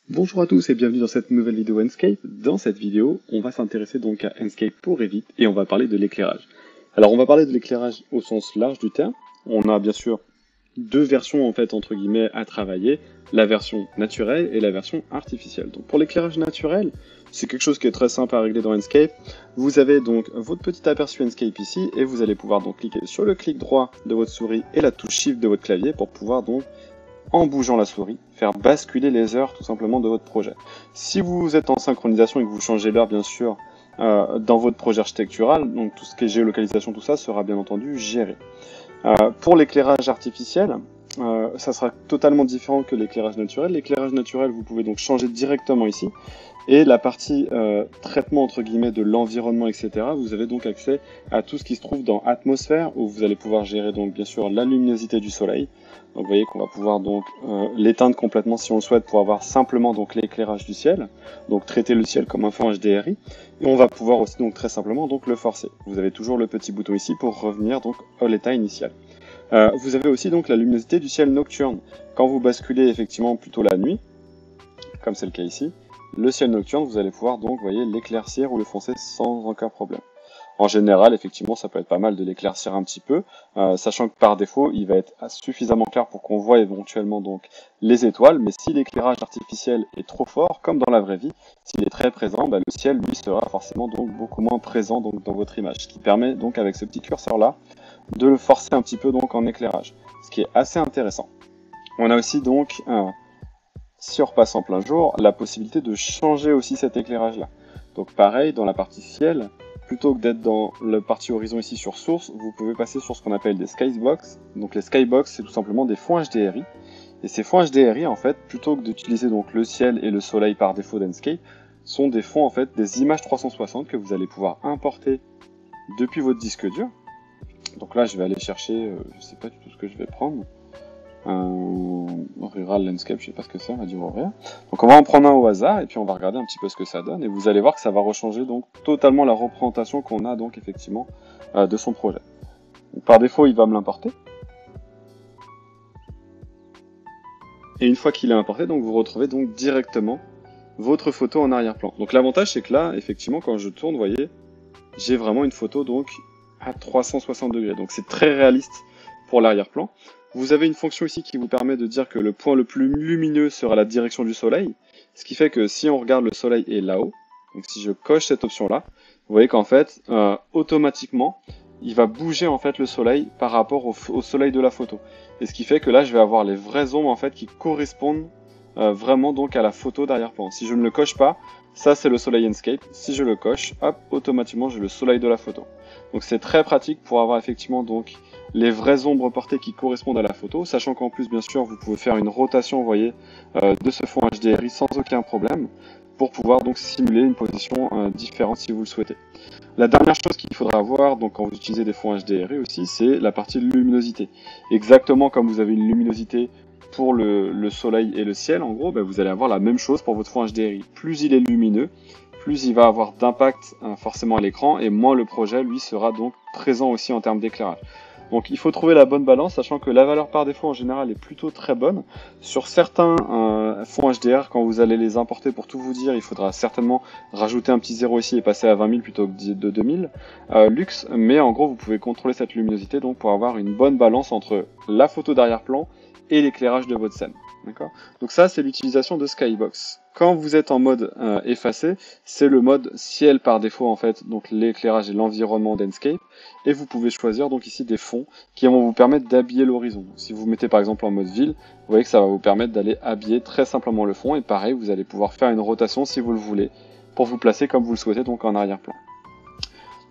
Bonjour à tous et bienvenue dans cette nouvelle vidéo Enscape. Dans cette vidéo, on va s'intéresser donc à Enscape pour Revit et on va parler de l'éclairage. Alors on va parler de l'éclairage au sens large du terme. On a bien sûr deux versions en fait entre guillemets à travailler, la version naturelle et la version artificielle. Donc pour l'éclairage naturel, c'est quelque chose qui est très simple à régler dans Enscape. Vous avez donc votre petit aperçu Enscape ici et vous allez pouvoir donc cliquer sur le clic droit de votre souris et la touche Shift de votre clavier pour pouvoir donc en bougeant la souris, faire basculer les heures tout simplement de votre projet. Si vous êtes en synchronisation et que vous changez l'heure bien sûr dans votre projet architectural, donc tout ce qui est géolocalisation, tout ça sera bien entendu géré. Pour l'éclairage artificiel, ça sera totalement différent que l'éclairage naturel. L'éclairage naturel, vous pouvez donc changer directement ici. Et la partie traitement entre guillemets de l'environnement, etc., vous avez donc accès à tout ce qui se trouve dans Atmosphère, où vous allez pouvoir gérer donc bien sûr la luminosité du soleil. Donc vous voyez qu'on va pouvoir donc l'éteindre complètement si on le souhaite pour avoir simplement donc l'éclairage du ciel, donc traiter le ciel comme un fond HDRI, et on va pouvoir aussi donc très simplement donc le forcer. Vous avez toujours le petit bouton ici pour revenir donc à l'état initial. Vous avez aussi donc la luminosité du ciel nocturne. Quand vous basculez effectivement plutôt la nuit, comme c'est le cas ici, le ciel nocturne, vous allez pouvoir donc, vous voyez, l'éclaircir ou le foncer sans aucun problème. En général, effectivement, ça peut être pas mal de l'éclaircir un petit peu, sachant que par défaut, il va être suffisamment clair pour qu'on voit éventuellement donc les étoiles, mais si l'éclairage artificiel est trop fort, comme dans la vraie vie, s'il est très présent, le ciel, lui, sera forcément donc beaucoup moins présent donc, dans votre image, ce qui permet donc avec ce petit curseur-là, de le forcer un petit peu donc en éclairage, ce qui est assez intéressant. On a aussi donc si on repasse en plein jour, la possibilité de changer aussi cet éclairage-là. Donc pareil, dans la partie ciel, plutôt que d'être dans la partie horizon ici sur source, vous pouvez passer sur ce qu'on appelle des skybox. Donc les skybox, c'est tout simplement des fonds HDRI. Et ces fonds HDRI, en fait, plutôt que d'utiliser donc le ciel et le soleil par défaut d'Enscape, sont des fonds, en fait, des images 360 que vous allez pouvoir importer depuis votre disque dur. Donc là, je vais aller chercher, je sais pas du tout ce que je vais prendre. Rural Landscape, je sais pas ce que c'est, on va dire ouvrir. Donc on va en prendre un au hasard et puis on va regarder un petit peu ce que ça donne et vous allez voir que ça va rechanger donc totalement la représentation qu'on a donc effectivement de son projet. Donc, par défaut, il va me l'importer. Et une fois qu'il est importé, donc vous retrouvez donc directement votre photo en arrière-plan. Donc l'avantage c'est que là, effectivement, quand je tourne, vous voyez, j'ai vraiment une photo donc à 360 degrés. Donc c'est très réaliste pour l'arrière-plan. Vous avez une fonction ici qui vous permet de dire que le point le plus lumineux sera la direction du soleil, ce qui fait que si on regarde le soleil est là-haut, donc si je coche cette option-là, vous voyez qu'en fait, automatiquement, il va bouger en fait le soleil par rapport au soleil de la photo. Et ce qui fait que là, je vais avoir les vraies ombres en fait qui correspondent vraiment donc à la photo d'arrière-plan. Si je ne le coche pas, ça c'est le soleil Enscape. Si je le coche, hop, automatiquement j'ai le soleil de la photo. Donc c'est très pratique pour avoir effectivement donc les vraies ombres portées qui correspondent à la photo, sachant qu'en plus bien sûr vous pouvez faire une rotation, vous voyez, de ce fond HDRI sans aucun problème, pour pouvoir donc simuler une position différente si vous le souhaitez. La dernière chose qu'il faudra avoir donc quand vous utilisez des fonds HDRI aussi, c'est la partie luminosité. Exactement comme vous avez une luminosité pour le soleil et le ciel, en gros, vous allez avoir la même chose pour votre fond HDRI. Plus il est lumineux, plus il va avoir d'impact forcément à l'écran, et moins le projet, lui, sera donc présent aussi en termes d'éclairage. Donc il faut trouver la bonne balance, sachant que la valeur par défaut en général est plutôt très bonne. Sur certains fonds HDR, quand vous allez les importer, pour tout vous dire, il faudra certainement rajouter un petit 0 ici et passer à 20 000 plutôt que de 2000 lux. Mais en gros, vous pouvez contrôler cette luminosité donc pour avoir une bonne balance entre la photo d'arrière-plan et l'éclairage de votre scène. D'accord ? Donc ça, c'est l'utilisation de Skybox. Quand vous êtes en mode effacé, c'est le mode ciel par défaut en fait, donc l'éclairage et l'environnement d'Enscape. Et vous pouvez choisir donc ici des fonds qui vont vous permettre d'habiller l'horizon. Si vous mettez par exemple en mode ville, vous voyez que ça va vous permettre d'aller habiller très simplement le fond. Et pareil, vous allez pouvoir faire une rotation si vous le voulez, pour vous placer comme vous le souhaitez donc en arrière-plan.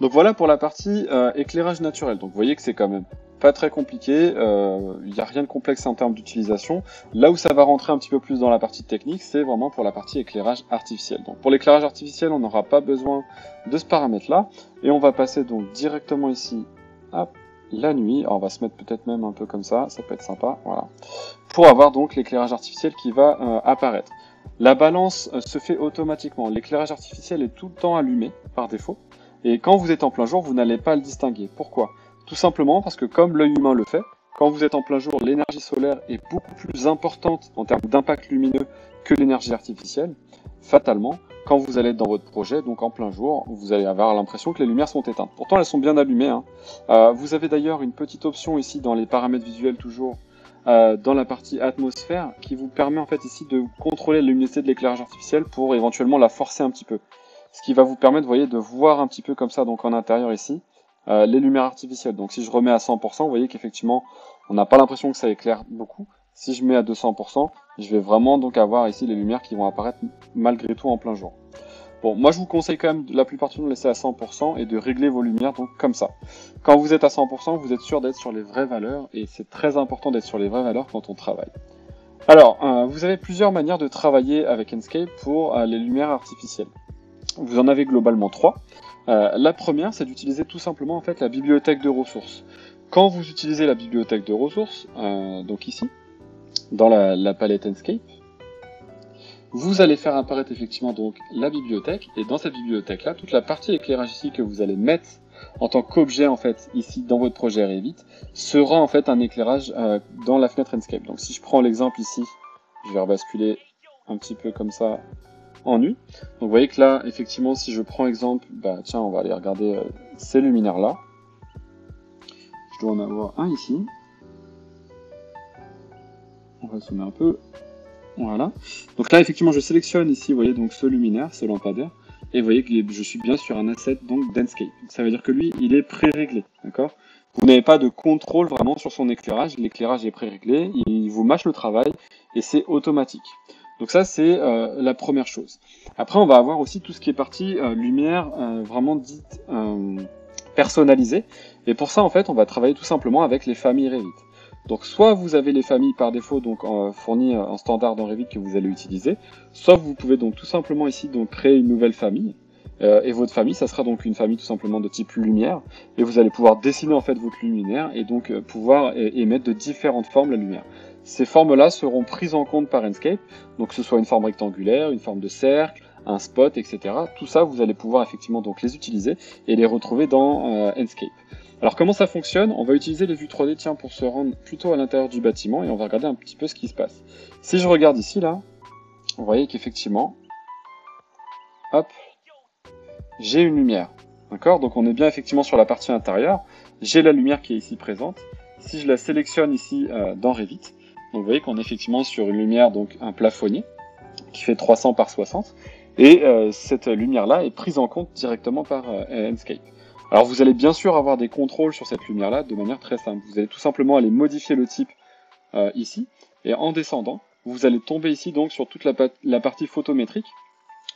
Donc voilà pour la partie éclairage naturel. Donc vous voyez que c'est quand même pas très compliqué, il n'y a rien de complexe en termes d'utilisation. Là où ça va rentrer un petit peu plus dans la partie technique, c'est vraiment pour la partie éclairage artificiel. Donc pour l'éclairage artificiel, on n'aura pas besoin de ce paramètre-là, et on va passer donc directement ici, hop, la nuit. Alors on va se mettre peut-être même un peu comme ça peut être sympa, voilà. Pour avoir donc l'éclairage artificiel qui va apparaître. La balance se fait automatiquement, l'éclairage artificiel est tout le temps allumé par défaut. Et quand vous êtes en plein jour, vous n'allez pas le distinguer. Pourquoi? Tout simplement parce que comme l'œil humain le fait, quand vous êtes en plein jour, l'énergie solaire est beaucoup plus importante en termes d'impact lumineux que l'énergie artificielle. Fatalement, quand vous allez être dans votre projet, donc en plein jour, vous allez avoir l'impression que les lumières sont éteintes. Pourtant, elles sont bien allumées, hein. Vous avez d'ailleurs une petite option ici dans les paramètres visuels toujours, dans la partie atmosphère, qui vous permet en fait ici de contrôler la luminosité de l'éclairage artificiel pour éventuellement la forcer un petit peu. Ce qui va vous permettre, vous voyez, de voir un petit peu comme ça, donc en intérieur ici, les lumières artificielles. Donc si je remets à 100%, vous voyez qu'effectivement, on n'a pas l'impression que ça éclaire beaucoup. Si je mets à 200%, je vais vraiment donc avoir ici les lumières qui vont apparaître malgré tout en plein jour. Bon, moi je vous conseille quand même la plupart du temps de laisser à 100% et de régler vos lumières donc comme ça. Quand vous êtes à 100%, vous êtes sûr d'être sur les vraies valeurs et c'est très important d'être sur les vraies valeurs quand on travaille. Alors, vous avez plusieurs manières de travailler avec Enscape pour les lumières artificielles. Vous en avez globalement trois. La première, c'est d'utiliser tout simplement en fait la bibliothèque de ressources. Quand vous utilisez la bibliothèque de ressources, donc ici, dans la palette Enscape, vous allez faire apparaître effectivement donc la bibliothèque, et dans cette bibliothèque-là, toute la partie éclairage ici que vous allez mettre en tant qu'objet en fait ici dans votre projet Revit sera en fait un éclairage dans la fenêtre Enscape. Donc si je prends l'exemple ici, je vais rebasculer un petit peu comme ça en nu. Donc vous voyez que là, effectivement, si je prends exemple, bah tiens, on va aller regarder ces luminaires-là. Je dois en avoir un ici. On va zoomer un peu. Voilà. Donc là, effectivement, je sélectionne ici, vous voyez, donc ce luminaire, ce lampadaire, et vous voyez que je suis bien sur un asset donc d'Enscape. Ça veut dire que lui, il est pré-réglé, d'accord? Vous n'avez pas de contrôle vraiment sur son éclairage, l'éclairage est pré-réglé, il vous mâche le travail, et c'est automatique. Donc ça, c'est la première chose. Après, on va avoir aussi tout ce qui est partie lumière vraiment dite personnalisée, et pour ça, en fait, on va travailler tout simplement avec les familles Revit. Donc soit vous avez les familles par défaut donc fournies en standard dans Revit que vous allez utiliser, soit vous pouvez donc tout simplement ici donc créer une nouvelle famille et votre famille ça sera donc une famille tout simplement de type lumière et vous allez pouvoir dessiner en fait votre luminaire et donc pouvoir émettre de différentes formes la lumière. Ces formes-là seront prises en compte par Enscape, donc que ce soit une forme rectangulaire, une forme de cercle, un spot, etc. Tout ça vous allez pouvoir effectivement donc les utiliser et les retrouver dans Enscape. Alors comment ça fonctionne? On va utiliser les vues 3D tiens, pour se rendre plutôt à l'intérieur du bâtiment et on va regarder un petit peu ce qui se passe. Si je regarde ici, là, vous voyez qu'effectivement, hop, j'ai une lumière. D'accord? Donc on est bien effectivement sur la partie intérieure. J'ai la lumière qui est ici présente. Si je la sélectionne ici dans Revit, donc vous voyez qu'on est effectivement sur une lumière, donc un plafonnier, qui fait 300 par 60. Et cette lumière-là est prise en compte directement par Enscape. Alors vous allez bien sûr avoir des contrôles sur cette lumière-là de manière très simple. Vous allez tout simplement aller modifier le type ici, et en descendant, vous allez tomber ici donc sur toute la partie photométrique,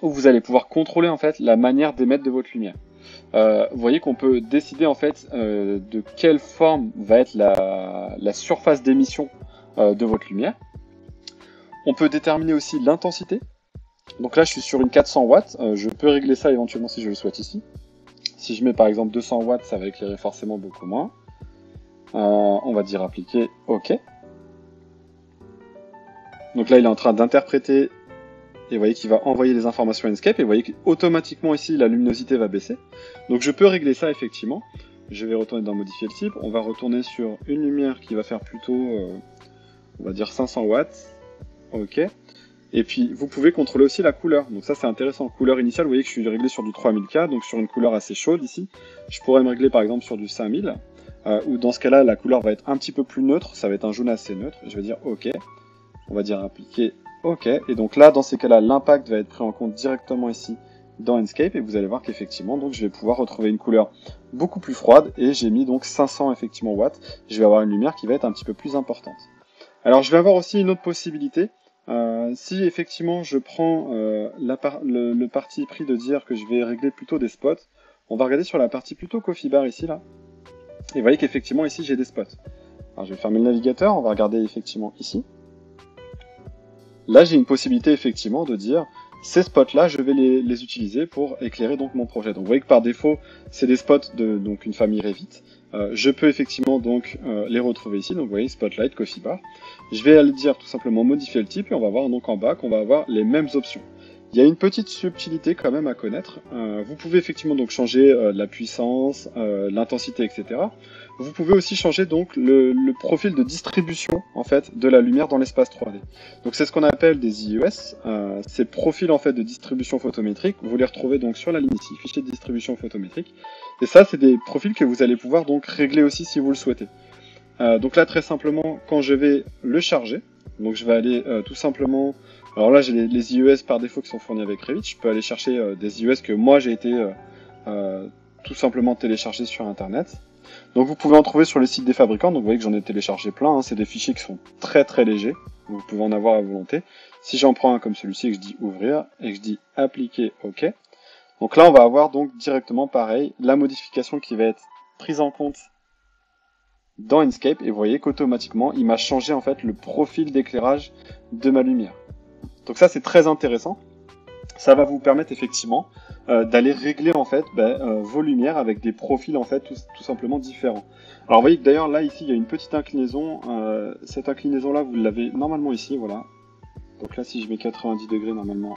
où vous allez pouvoir contrôler en fait la manière d'émettre de votre lumière. Vous voyez qu'on peut décider en fait de quelle forme va être la surface d'émission de votre lumière. On peut déterminer aussi l'intensité. Donc là je suis sur une 400 watts, je peux régler ça éventuellement si je le souhaite ici. Si je mets par exemple 200 watts, ça va éclairer forcément beaucoup moins. On va dire appliquer OK. Donc là, il est en train d'interpréter et vous voyez qu'il va envoyer les informations à Enscape et vous voyez qu'automatiquement ici, la luminosité va baisser. Donc je peux régler ça effectivement. Je vais retourner dans modifier le type. On va retourner sur une lumière qui va faire plutôt, on va dire 500 watts. OK. Et puis, vous pouvez contrôler aussi la couleur. Donc ça, c'est intéressant. Couleur initiale, vous voyez que je suis réglé sur du 3000K, donc sur une couleur assez chaude ici. Je pourrais me régler par exemple sur du 5000, où dans ce cas-là, la couleur va être un petit peu plus neutre. Ça va être un jaune assez neutre. Je vais dire OK. On va dire appliquer OK. Et donc là, dans ces cas-là, l'impact va être pris en compte directement ici dans Enscape. Et vous allez voir qu'effectivement, donc je vais pouvoir retrouver une couleur beaucoup plus froide. Et j'ai mis donc 500 effectivement watts. Je vais avoir une lumière qui va être un petit peu plus importante. Alors, je vais avoir aussi une autre possibilité. Si effectivement je prends le parti pris de dire que je vais régler plutôt des spots, on va regarder sur la partie plutôt coffee bar ici là. Et vous voyez qu'effectivement ici j'ai des spots. Alors je vais fermer le navigateur, on va regarder effectivement ici. Là j'ai une possibilité effectivement de dire ces spots là je vais les utiliser pour éclairer donc mon projet. Donc vous voyez que par défaut c'est des spots de donc une famille Revit. Je peux effectivement donc les retrouver ici. Donc vous voyez Spotlight, Coffee Bar. Je vais aller dire tout simplement modifier le type et on va voir donc en bas qu'on va avoir les mêmes options. Il y a une petite subtilité quand même à connaître. Vous pouvez effectivement donc changer la puissance, l'intensité, etc. Vous pouvez aussi changer donc le profil de distribution en fait de la lumière dans l'espace 3D. Donc c'est ce qu'on appelle des IES. Ces profils en fait de distribution photométrique, vous les retrouvez donc sur la ligne ici, fichier de distribution photométrique. Et ça, c'est des profils que vous allez pouvoir donc régler aussi si vous le souhaitez. Donc là, très simplement, quand je vais le charger, donc je vais aller tout simplement. Alors là, j'ai les IES par défaut qui sont fournis avec Revit. Je peux aller chercher des IES que moi j'ai été tout simplement télécharger sur Internet. Donc vous pouvez en trouver sur les sites des fabricants. Donc vous voyez que j'en ai téléchargé plein. Hein. C'est des fichiers qui sont très très légers. Vous pouvez en avoir à volonté. Si j'en prends un comme celui-ci et que je dis ouvrir et que je dis appliquer OK. Donc là, on va avoir donc directement pareil la modification qui va être prise en compte dans Enscape. Et vous voyez qu'automatiquement, il m'a changé en fait le profil d'éclairage de ma lumière. Donc ça, c'est très intéressant. Ça va vous permettre effectivement d'aller régler en fait vos lumières avec des profils en fait tout simplement différents. Alors vous voyez que d'ailleurs là ici il y a une petite inclinaison. Cette inclinaison là vous l'avez normalement ici, voilà. Donc là si je mets 90 degrés normalement,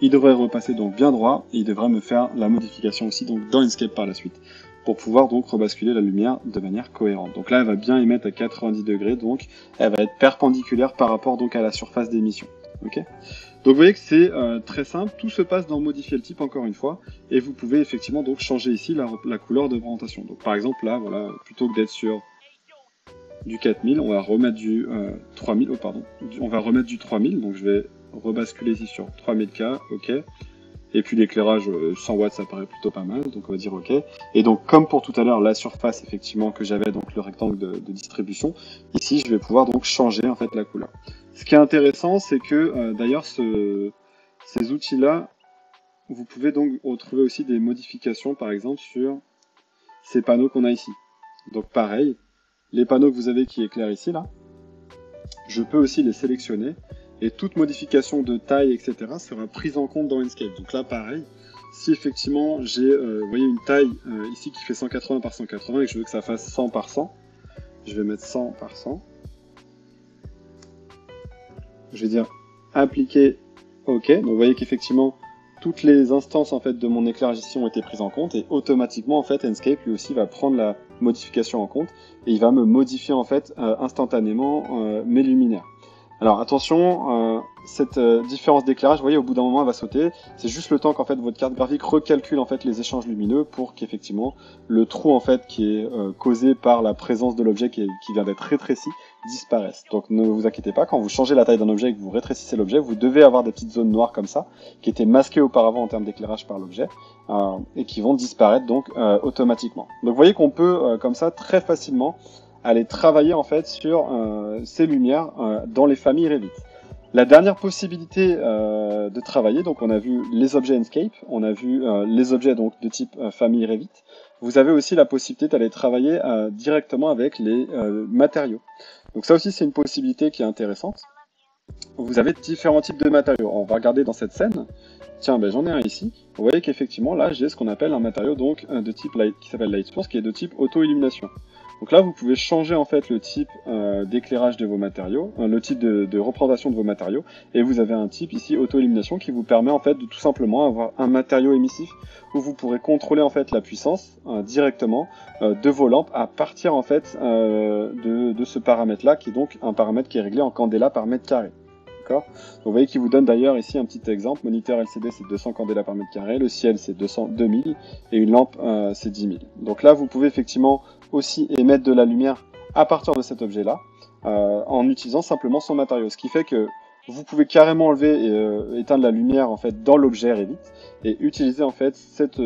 il devrait repasser donc bien droit et il devrait me faire la modification aussi donc dans Enscape par la suite pour pouvoir donc rebasculer la lumière de manière cohérente. Donc là elle va bien émettre à 90 degrés, donc elle va être perpendiculaire par rapport donc à la surface d'émission. Ok. Donc vous voyez que c'est très simple, tout se passe dans modifier le type encore une fois, et vous pouvez effectivement donc changer ici la couleur de présentation. Donc par exemple là, voilà, plutôt que d'être sur du 4000, on va remettre du 3000, oh pardon, on va remettre du 3000, donc je vais rebasculer ici sur 3000K, ok. Et puis l'éclairage 100 watts, ça paraît plutôt pas mal, donc on va dire OK. Et donc comme pour tout à l'heure, la surface effectivement que j'avais, donc le rectangle de distribution, ici je vais pouvoir donc changer en fait la couleur. Ce qui est intéressant, c'est que d'ailleurs ces outils-là, vous pouvez donc retrouver aussi des modifications par exemple sur ces panneaux qu'on a ici. Donc pareil, les panneaux que vous avez qui éclairent ici là, je peux aussi les sélectionner. Et toute modification de taille, etc. sera prise en compte dans Enscape. Donc là, pareil, si effectivement j'ai, vous voyez, une taille ici qui fait 180 par 180 et que je veux que ça fasse 100 par 100, je vais mettre 100 par 100. Je vais dire appliquer OK. Donc vous voyez qu'effectivement, toutes les instances en fait de mon éclairage ici ont été prises en compte et automatiquement en fait Enscape lui aussi va prendre la modification en compte et il va me modifier en fait instantanément mes luminaires. Alors attention, cette différence d'éclairage, vous voyez, au bout d'un moment, elle va sauter. C'est juste le temps qu'en fait votre carte graphique recalcule en fait les échanges lumineux pour qu'effectivement le trou en fait qui est causé par la présence de l'objet qui vient d'être rétréci disparaisse. Donc ne vous inquiétez pas, quand vous changez la taille d'un objet et que vous rétrécissez l'objet, vous devez avoir des petites zones noires comme ça qui étaient masquées auparavant en termes d'éclairage par l'objet et qui vont disparaître donc automatiquement. Donc vous voyez qu'on peut comme ça très facilement aller travailler en fait sur ces lumières dans les familles Revit. La dernière possibilité de travailler, donc on a vu les objets Enscape, on a vu les objets donc de type famille Revit. Vous avez aussi la possibilité d'aller travailler directement avec les matériaux. Donc ça aussi c'est une possibilité qui est intéressante. Vous avez différents types de matériaux. On va regarder dans cette scène. Tiens, ben, j'en ai un ici. Vous voyez qu'effectivement là j'ai ce qu'on appelle un matériau donc de type light, qui s'appelle Light Source, qui est de type auto-illumination. Donc là, vous pouvez changer en fait le type d'éclairage de vos matériaux, le type de représentation de vos matériaux, et vous avez un type ici auto-illumination qui vous permet en fait de tout simplement avoir un matériau émissif où vous pourrez contrôler en fait la puissance directement de vos lampes à partir en fait de ce paramètre-là, qui est donc un paramètre qui est réglé en candela par mètre carré. Donc vous voyez qu'il vous donne d'ailleurs ici un petit exemple. Moniteur LCD c'est 200 candela par mètre carré, le ciel c'est 2000 et une lampe c'est 10 000. Donc là vous pouvez effectivement aussi émettre de la lumière à partir de cet objet là en utilisant simplement son matériau. Ce qui fait que vous pouvez carrément enlever et éteindre la lumière en fait dans l'objet Revit et utiliser en fait cette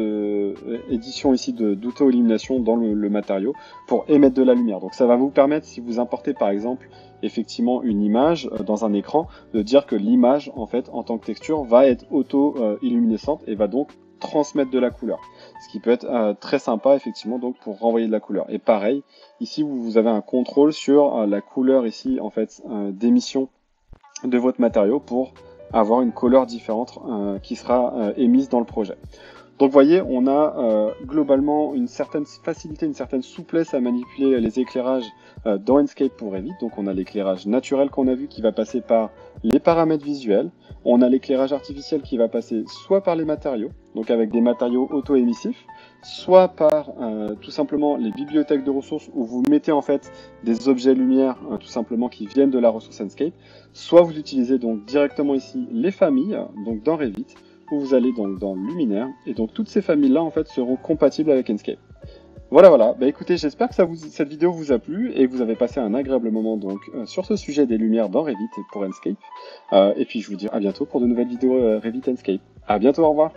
édition ici d'auto-illumination dans le matériau pour émettre de la lumière. Donc ça va vous permettre, si vous importez par exemple effectivement une image dans un écran, de dire que l'image en fait en tant que texture va être auto-illuminescente et va donc transmettre de la couleur. Ce qui peut être très sympa effectivement donc pour renvoyer de la couleur. Et pareil, ici vous avez un contrôle sur la couleur ici en fait d'émission de votre matériau pour avoir une couleur différente qui sera émise dans le projet. Donc vous voyez, on a globalement une certaine facilité, une certaine souplesse à manipuler les éclairages dans Enscape pour Revit. Donc on a l'éclairage naturel qu'on a vu qui va passer par les paramètres visuels. On a l'éclairage artificiel qui va passer soit par les matériaux, donc avec des matériaux auto-émissifs, soit par tout simplement les bibliothèques de ressources où vous mettez en fait des objets lumière tout simplement qui viennent de la ressource Enscape, soit vous utilisez donc directement ici les familles, donc dans Revit, où vous allez donc dans Luminaire, et donc toutes ces familles-là en fait seront compatibles avec Enscape. Voilà, voilà. Bah écoutez, j'espère que cette vidéo vous a plu et que vous avez passé un agréable moment donc sur ce sujet des lumières dans Revit pour Enscape. Et puis je vous dis à bientôt pour de nouvelles vidéos Revit Enscape. À bientôt, au revoir.